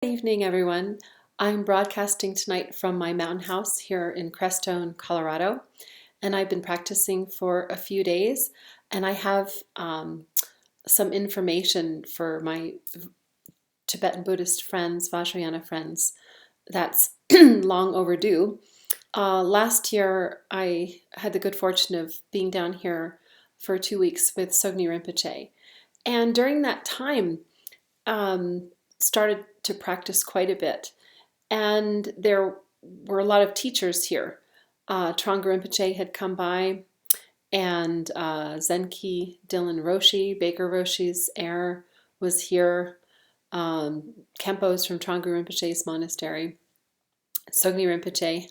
Evening, everyone. I'm broadcasting tonight from my mountain house here in Crestone, Colorado, and I've been practicing for a few days, and I have some information for my Tibetan Buddhist friends, Vajrayana friends, that's long overdue. Last year, I had the good fortune of being down here for 2 weeks with Tsoknyi Rinpoche, and during that time, started to practice quite a bit. And there were a lot of teachers here. Thrangu Rinpoche had come by, and Zenki Dylan Roshi, Baker Roshi's heir, was here. Kempo's from Thrangu Rinpoche's monastery, Tsoknyi Rinpoche.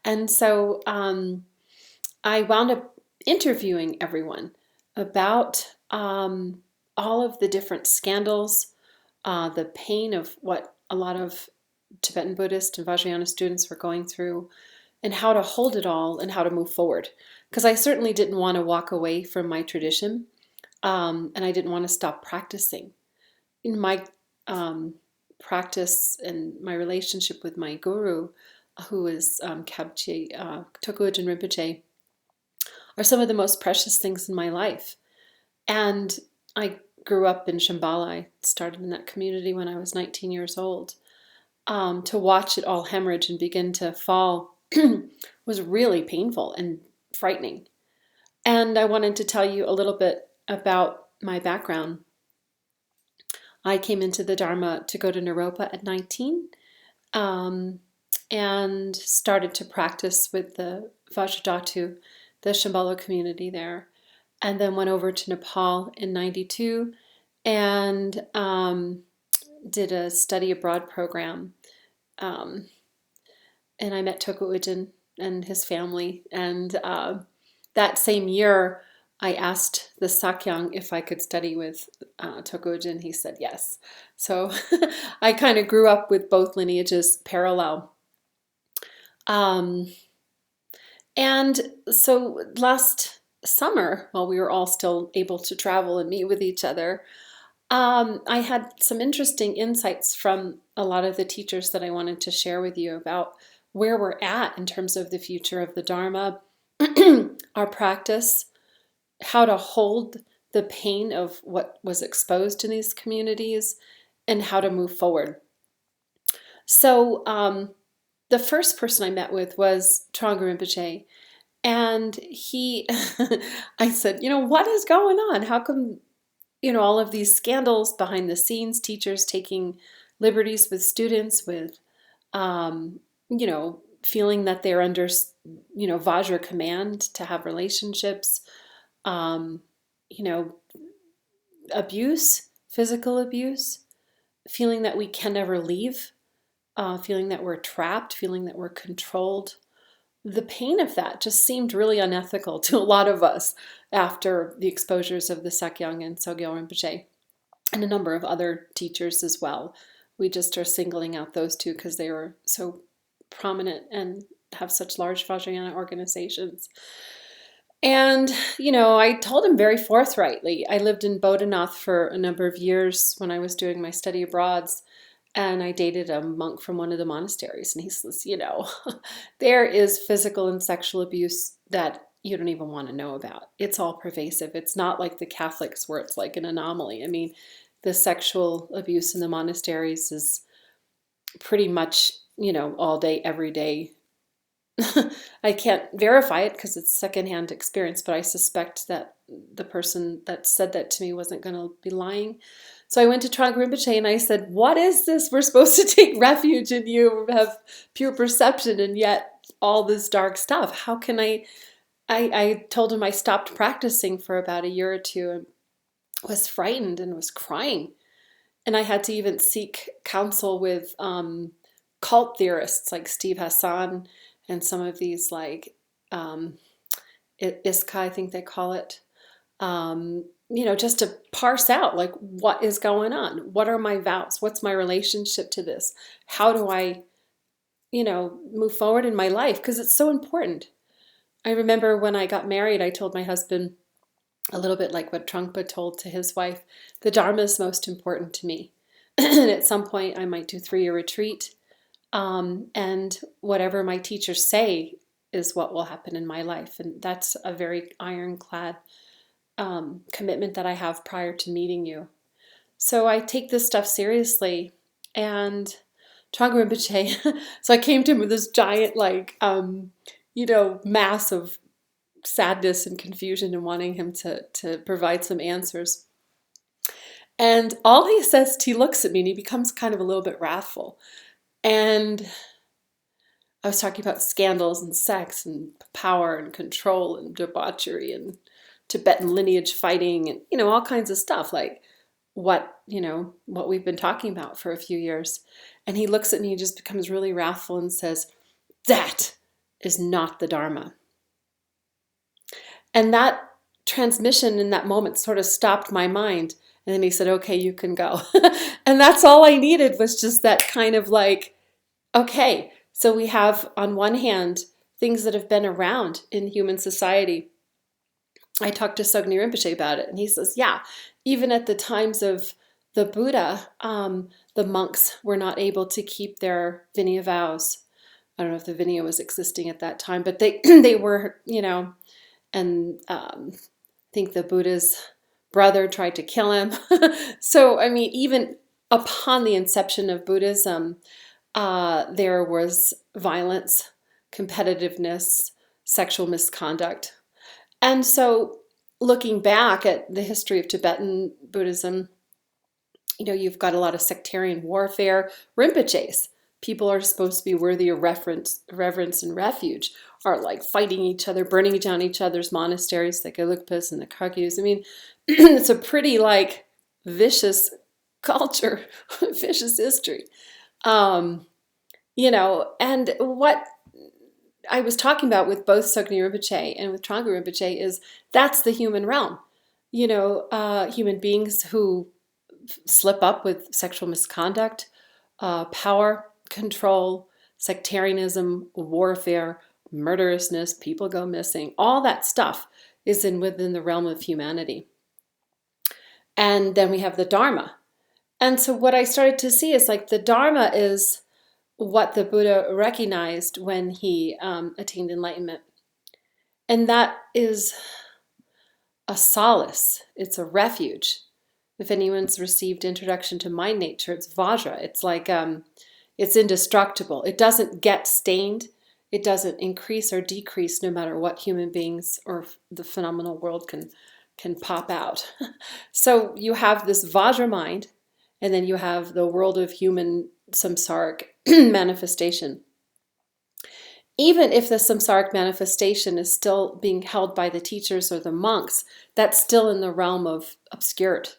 And so I wound up interviewing everyone about all of the different scandals, the pain of what a lot of Tibetan Buddhist and Vajrayana students were going through, and how to hold it all and how to move forward. Because I certainly didn't want to walk away from my tradition, and I didn't want to stop practicing. In my practice and my relationship with my guru, who is Kabche Tokujin Rinpoche, are some of the most precious things in my life. And I grew up in Shambhala. I started in that community when I was 19 years old. To watch it all hemorrhage and begin to fall was really painful and frightening. And I wanted to tell you a little bit about my background. I came into the Dharma to go to Naropa at 19 and started to practice with the Vajradhatu, the Shambhala community there, and then went over to Nepal in 92 and did a study abroad program. And I met Tokujin and his family. And that same year, I asked the Sakyang if I could study with Tokujin. He said yes. So I kind of grew up with both lineages parallel. And so last summer, while we were all still able to travel and meet with each other, I had some interesting insights from a lot of the teachers that I wanted to share with you about where we're at in terms of the future of the Dharma, our practice, how to hold the pain of what was exposed in these communities, and how to move forward. So the first person I met with was Thrangu Rinpoche. And I said, what is going on? How come, all of these scandals behind the scenes, teachers taking liberties with students, with, feeling that they're under, Vajra command to have relationships, abuse, physical abuse, feeling that we can never leave, feeling that we're trapped, feeling that we're controlled. The pain of that just seemed really unethical to a lot of us after the exposures of the Sakyang and Sogyal Rinpoche and a number of other teachers as well. We just are singling out those two because they were so prominent and have such large Vajrayana organizations. And, I told him very forthrightly. I lived in Bodhanath for a number of years when I was doing my study abroads. And I dated a monk from one of the monasteries. And he says, there is physical and sexual abuse that you don't even want to know about. It's all pervasive. It's not like the Catholics where it's like an anomaly. I mean, the sexual abuse in the monasteries is pretty much, all day, every day. I can't verify it because it's secondhand experience, but I suspect that the person that said that to me wasn't going to be lying. So I went to Thrangu Rinpoche and I said, what is this? We're supposed to take refuge in you, have pure perception, and yet all this dark stuff. How can I told him I stopped practicing for about a year or two and was frightened and was crying. And I had to even seek counsel with cult theorists like Steve Hassan and some of these like Iska, I think they call it. Just to parse out like what is going on. What are my vows? What's my relationship to this? How do I, move forward in my life? Because it's so important. I remember when I got married, I told my husband a little bit like what Trungpa told to his wife, the Dharma is most important to me. And at some point I might do 3-year retreat. And whatever my teachers say is what will happen in my life. And that's a very ironclad commitment that I have prior to meeting you. So I take this stuff seriously. And Thrangu Rinpoche, so I came to him with this giant, mass of sadness and confusion and wanting him to provide some answers. And all he says, he looks at me and he becomes kind of a little bit wrathful. And I was talking about scandals and sex and power and control and debauchery and Tibetan lineage fighting and, all kinds of stuff like what we've been talking about for a few years. And he looks at me and just becomes really wrathful and says, "That is not the Dharma." And that transmission in that moment sort of stopped my mind. And then he said, "Okay, you can go." And that's all I needed, was just that kind of like, okay, so we have on one hand things that have been around in human society. I talked to Tsoknyi Rinpoche about it, and he says, yeah, even at the times of the Buddha, the monks were not able to keep their Vinaya vows. I don't know if the Vinaya was existing at that time, but they were, and I think the Buddha's brother tried to kill him. So, I mean, even upon the inception of Buddhism, there was violence, competitiveness, sexual misconduct. And so looking back at the history of Tibetan Buddhism, you've got a lot of sectarian warfare. Rinpoches, people are supposed to be worthy of reverence and refuge, are like fighting each other, burning down each other's monasteries, the Gelugpas and the Kagyus. I mean, it's a pretty vicious culture, vicious history. And what I was talking about with both Tsoknyi Rinpoche and with Thrangu Rinpoche is that's the human realm. Human beings who slip up with sexual misconduct, power, control, sectarianism, warfare, murderousness, people go missing. All that stuff is within the realm of humanity. And then we have the Dharma. And so what I started to see is the Dharma is what the Buddha recognized when he attained enlightenment. And that is a solace. It's a refuge. If anyone's received Introduction to Mind Nature, it's Vajra. It's it's indestructible. It doesn't get stained. It doesn't increase or decrease no matter what human beings or the phenomenal world can pop out. So you have this Vajra mind, and then you have the world of human samsaric manifestation. Even if the samsaric manifestation is still being held by the teachers or the monks, that's still in the realm of obscured.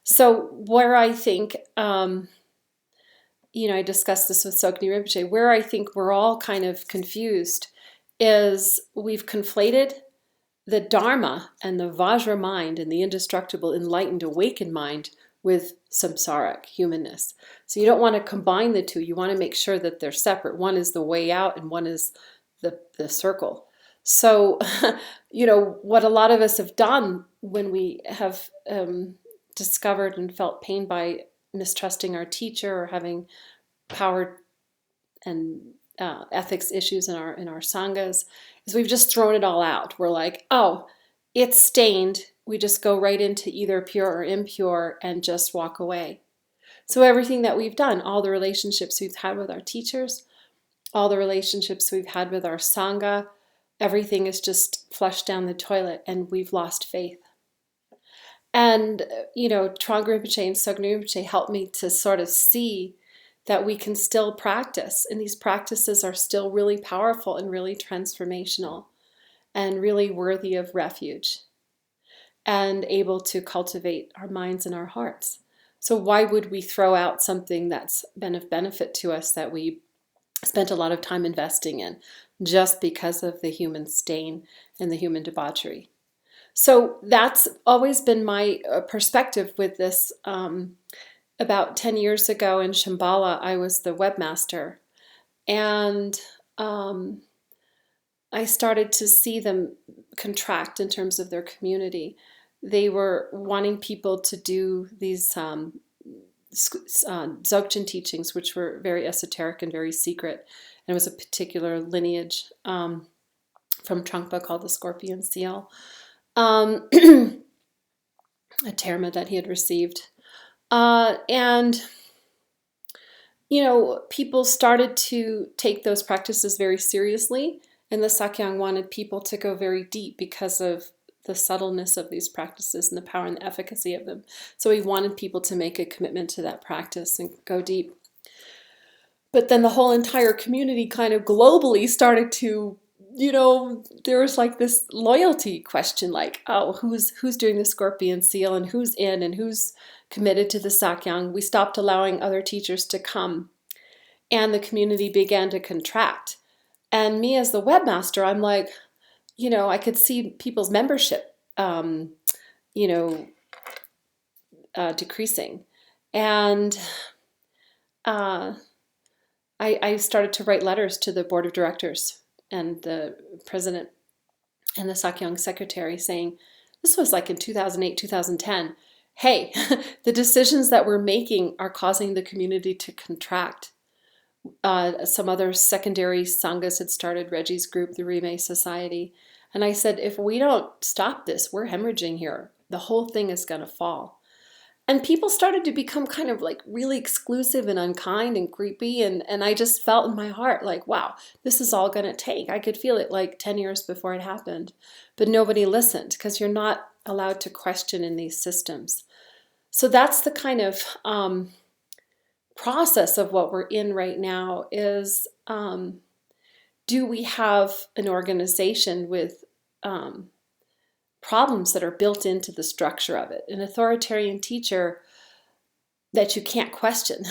So where I think, I discussed this with Tsoknyi Rinpoche, where I think we're all kind of confused is we've conflated the Dharma and the Vajra mind and the indestructible, enlightened, awakened mind with samsaric humanness. So you don't want to combine the two. You want to make sure that they're separate. One is the way out and one is the circle. So, what a lot of us have done when we have discovered and felt pain by mistrusting our teacher or having power and ethics issues in our sanghas is we've just thrown it all out. We're like, oh, it's stained. We just go right into either pure or impure and just walk away. So everything that we've done, all the relationships we've had with our teachers, all the relationships we've had with our sangha, everything is just flushed down the toilet and we've lost faith. And, Thrangu Rinpoche and Tsoknyi Rinpoche helped me to sort of see that we can still practice. And these practices are still really powerful and really transformational and really worthy of refuge and able to cultivate our minds and our hearts. So why would we throw out something that's been of benefit to us that we spent a lot of time investing in just because of the human stain and the human debauchery? So that's always been my perspective with this. About 10 years ago in Shambhala, I was the webmaster, and I started to see them contract in terms of their community. They were wanting people to do these Dzogchen teachings, which were very esoteric and very secret. And it was a particular lineage from Trungpa called the Scorpion Seal, a Dharma that he had received. And people started to take those practices very seriously, and the Sakyong wanted people to go very deep because of the subtleness of these practices and the power and the efficacy of them. So he wanted people to make a commitment to that practice and go deep. But then the whole entire community kind of globally started to, there was like this loyalty question, like, oh, who's doing the Scorpion Seal, and who's in, and who's committed to the Sakyong. We stopped allowing other teachers to come, and the community began to contract. And me as the webmaster, I'm like, I could see people's membership, decreasing. And I started to write letters to the board of directors and the president and the Sakyong secretary saying, this was like in 2008, 2010, hey, the decisions that we're making are causing the community to contract. Some other secondary sanghas had started Reggie's group, the Rime Society. And I said, if we don't stop this, we're hemorrhaging here. The whole thing is going to fall. And people started to become kind of like really exclusive and unkind and creepy. And I just felt in my heart like, wow, this is all going to take. I could feel it like 10 years before it happened. But nobody listened because you're not allowed to question in these systems. So that's the kind of process of what we're in right now is, do we have an organization with problems that are built into the structure of it? An authoritarian teacher that you can't question.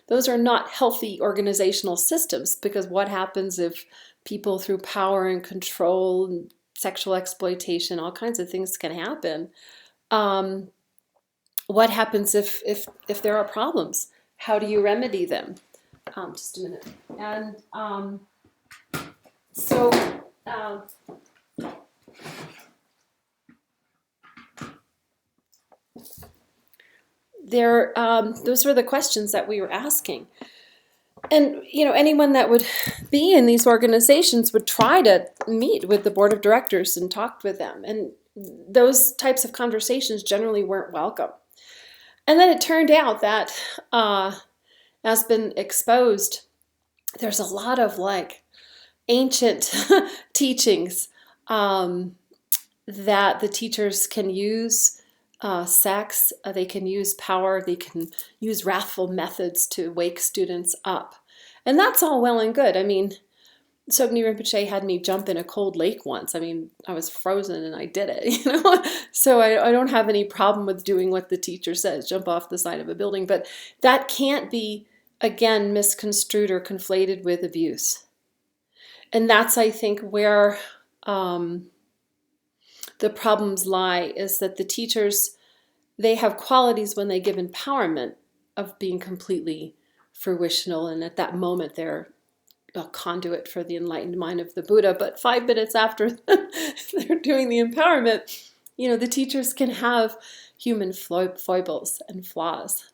Those are not healthy organizational systems, because what happens if people through power and control and sexual exploitation, all kinds of things can happen. What happens if there are problems? How do you remedy them? Just a minute. And those were the questions that we were asking. And, anyone that would be in these organizations would try to meet with the board of directors and talk with them. And those types of conversations generally weren't welcome. And then it turned out that, as been exposed, there's a lot of like ancient teachings that the teachers can use sex, they can use power, they can use wrathful methods to wake students up. And that's all well and good. I mean, Tsoknyi Rinpoche had me jump in a cold lake once. I mean, I was frozen and I did it, So I don't have any problem with doing what the teacher says, jump off the side of a building. But that can't be, again, misconstrued or conflated with abuse. And that's, I think, where the problems lie, is that the teachers, they have qualities when they give empowerment of being completely fruitional. And at that moment, they're a conduit for the enlightened mind of the Buddha. But 5 minutes after they're doing the empowerment, the teachers can have human foibles and flaws.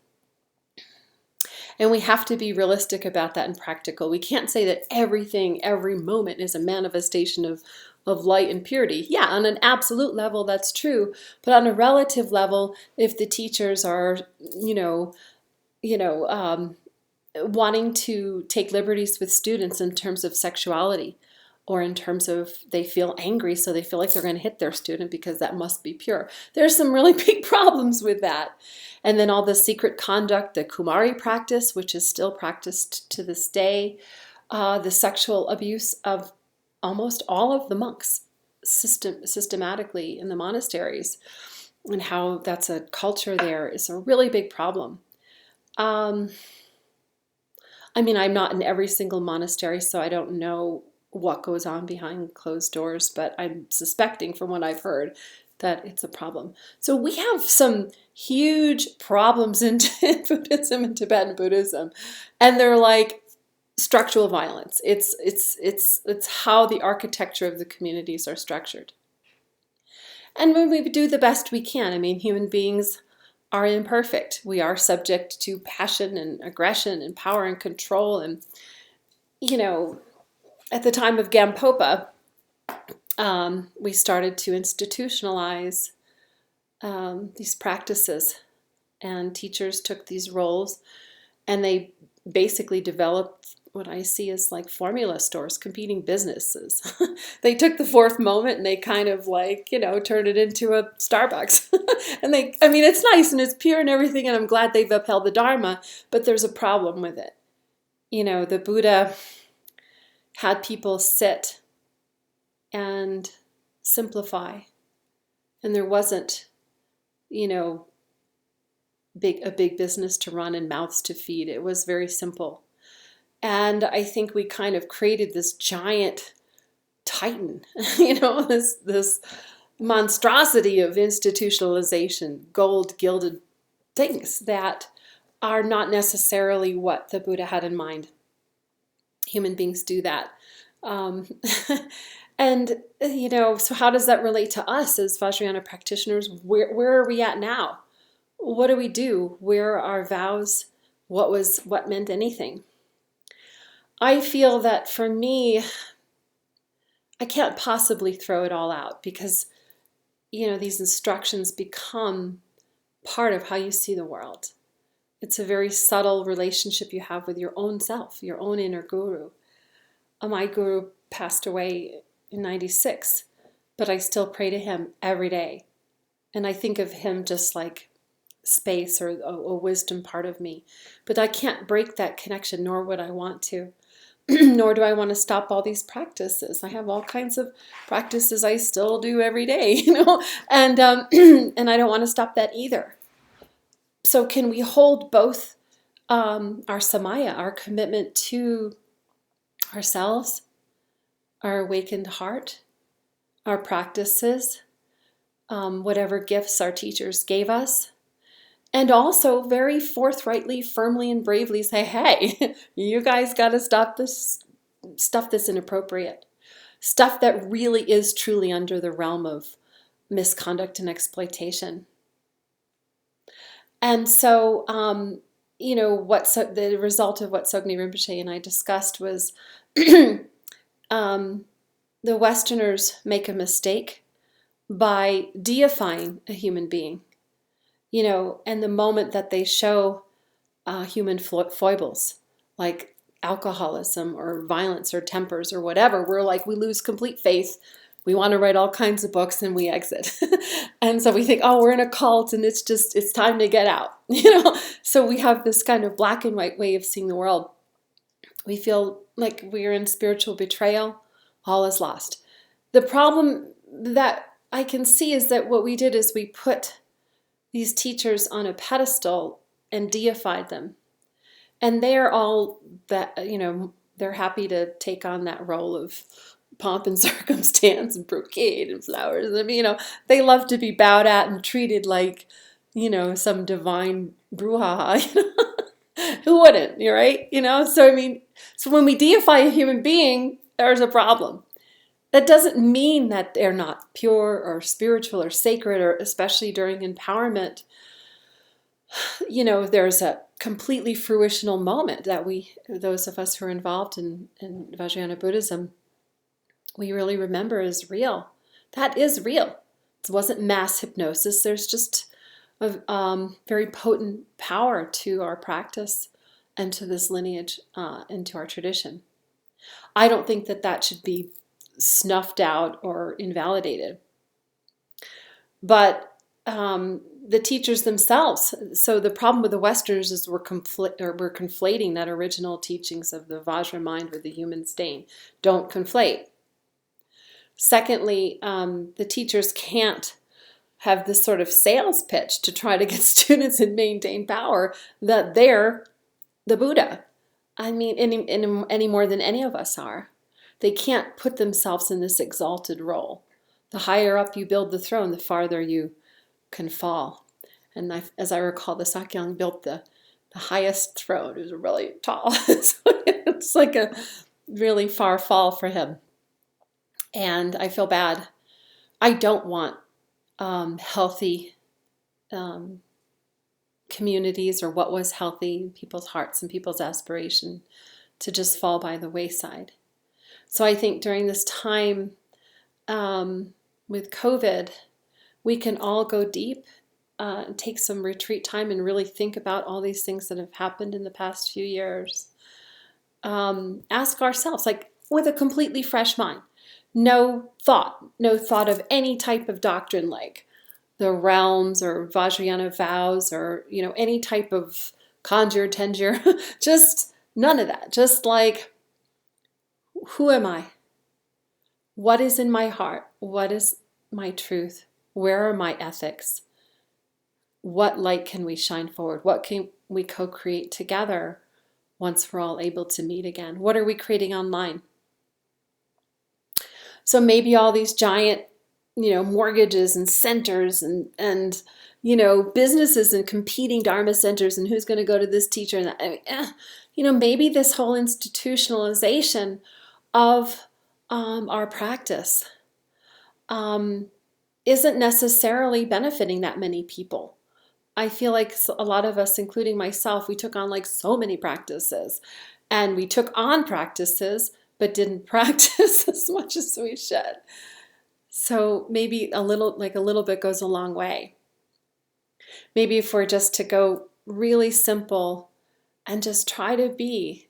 And we have to be realistic about that and practical. We can't say that everything, every moment is a manifestation of light and purity. Yeah, on an absolute level, that's true. But on a relative level, if the teachers are, wanting to take liberties with students in terms of sexuality, or in terms of they feel angry, so they feel like they're going to hit their student because that must be pure. There's some really big problems with that. And then all the secret conduct, the Kumari practice, which is still practiced to this day, the sexual abuse of almost all of the monks systematically in the monasteries, and how that's a culture there is a really big problem. I mean, I'm not in every single monastery, so I don't know what goes on behind closed doors, but I'm suspecting from what I've heard that it's a problem. So we have some huge problems in Buddhism and Tibetan Buddhism, and they're like structural violence. It's how the architecture of the communities are structured. And when we do the best we can, I mean, human beings are imperfect. We are subject to passion and aggression and power and control. And, at the time of Gampopa, we started to institutionalize these practices, and teachers took these roles, and they basically developed what I see as like formula stores, competing businesses. They took the fourth moment and they kind of turned it into a Starbucks. And it's nice and it's pure and everything, and I'm glad they've upheld the Dharma, but there's a problem with it. The Buddha had people sit and simplify, and there wasn't, a big business to run and mouths to feed. It was very simple. And I think we kind of created this giant titan, this monstrosity of institutionalization, gold gilded things that are not necessarily what the Buddha had in mind. Human beings do that. And, so how does that relate to us as Vajrayana practitioners? Where are we at now? What do we do? Where are our vows? What meant anything? I feel that for me, I can't possibly throw it all out because, these instructions become part of how you see the world. It's a very subtle relationship you have with your own self, your own inner guru. My guru passed away in 96, but I still pray to him every day. And I think of him just like space or a wisdom part of me. But I can't break that connection, nor would I want to. Nor do I want to stop all these practices. I have all kinds of practices I still do every day, and and I don't want to stop that either. So can we hold both our samaya, our commitment to ourselves, our awakened heart, our practices, whatever gifts our teachers gave us, and also very forthrightly, firmly, and bravely say, hey, you guys got to stop this stuff that's inappropriate, stuff that really is truly under the realm of misconduct and exploitation. And so, the result of what Tsoknyi Rinpoche and I discussed was the Westerners make a mistake by deifying a human being. And the moment that they show human foibles, like alcoholism or violence or tempers or whatever, we lose complete faith. We want to write all kinds of books and we exit. And so we think, we're in a cult and it's time to get out. So we have this kind of black and white way of seeing the world. We feel like we're in spiritual betrayal. All is lost. The problem that I can see is that what we did is we put these teachers on a pedestal and deified them. And they're all that, they're happy to take on that role of pomp and circumstance and brocade and flowers. They love to be bowed at and treated like, some divine brouhaha. Who wouldn't, you're right? So when we deify a human being, there's a problem. That doesn't mean that they're not pure or spiritual or sacred, or especially during empowerment, there's a completely fruitional moment that those of us who are involved in Vajrayana Buddhism, we really remember is real. That is real. It wasn't mass hypnosis. There's just a very potent power to our practice and to this lineage and to our tradition. I don't think that should be snuffed out or invalidated. But the teachers themselves, so the problem with the Westerners is we're conflating that original teachings of the Vajra mind with the human stain. Don't conflate. Secondly, the teachers can't have this sort of sales pitch to try to get students and maintain power that they're the Buddha. Any more than any of us are. They can't put themselves in this exalted role. The higher up you build the throne, the farther you can fall. And as I recall, the Sakyong built the highest throne. It was really tall. So it's like a really far fall for him. And I feel bad. I don't want healthy communities or what was healthy in people's hearts and people's aspiration to just fall by the wayside. So I think during this time with COVID, we can all go deep, take some retreat time and really think about all these things that have happened in the past few years. Ask ourselves, like with a completely fresh mind, no thought of any type of doctrine like the realms or Vajrayana vows or, any type of conjure, tenjure, just none of that. Just like, who am I? What is in my heart? What is my truth? Where are my ethics? What light can we shine forward? What can we co-create together once we're all able to meet again? What are we creating online? So maybe all these giant, mortgages and centers and businesses and competing Dharma centers and who's going to go to this teacher and that. Maybe this whole institutionalization of our practice isn't necessarily benefiting that many people. I feel like a lot of us, including myself, we took on like so many practices, and we took on practices but didn't practice as much as we should. So maybe a little bit goes a long way. Maybe if we're just to go really simple and just try to be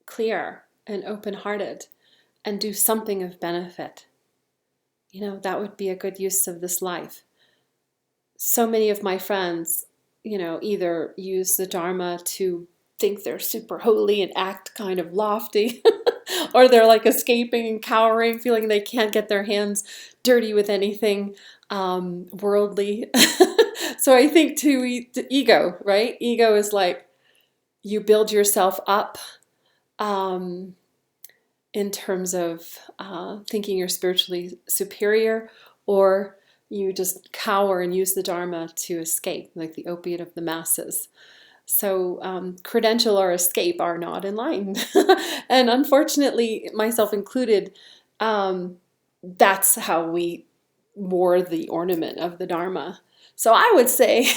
clear and open-hearted and do something of benefit, that would be a good use of this life. So many of my friends, either use the Dharma to think they're super holy and act kind of lofty, or they're like escaping and cowering, feeling they can't get their hands dirty with anything worldly. So I think too, ego, right? Ego is like you build yourself up in terms of thinking you're spiritually superior, or you just cower and use the Dharma to escape, like the opiate of the masses. So credential or escape are not in line. And unfortunately, myself included, that's how we wore the ornament of the Dharma. So I would say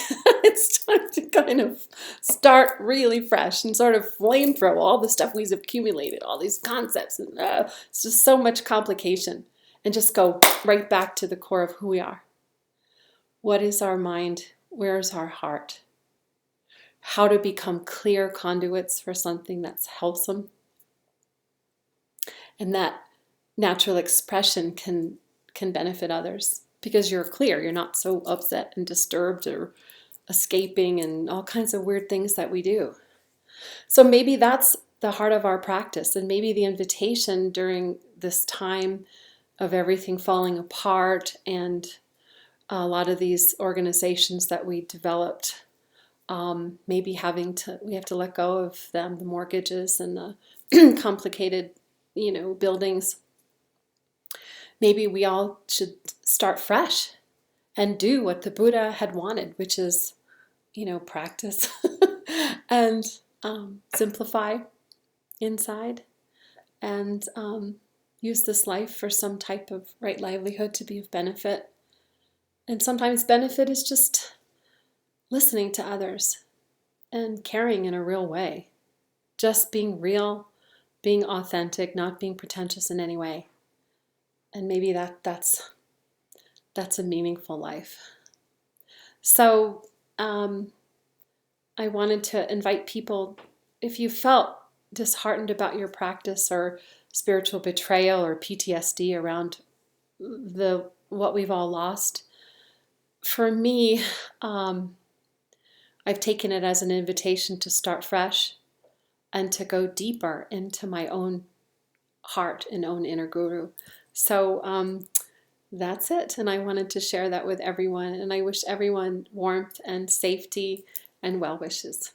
it's time to kind of start really fresh and sort of flame throw all the stuff we've accumulated, all these concepts. And it's just so much complication. And just go right back to the core of who we are. What is our mind? Where is our heart? How to become clear conduits for something that's wholesome. And that natural expression can benefit others because you're clear. You're not so upset and disturbed or escaping and all kinds of weird things that we do. So maybe that's the heart of our practice, and maybe the invitation during this time of everything falling apart and a lot of these organizations that we developed, maybe we have to let go of them, the mortgages and the complicated, buildings. Maybe we all should start fresh and do what the Buddha had wanted, which is, practice and simplify inside and use this life for some type of right livelihood to be of benefit. And sometimes benefit is just listening to others and caring in a real way. Just being real, being authentic, not being pretentious in any way. And maybe that's a meaningful life. So I wanted to invite people, if you felt disheartened about your practice or spiritual betrayal or PTSD around what we've all lost, for me, I've taken it as an invitation to start fresh and to go deeper into my own heart and own inner guru. So that's it. And I wanted to share that with everyone. And I wish everyone warmth and safety and well wishes.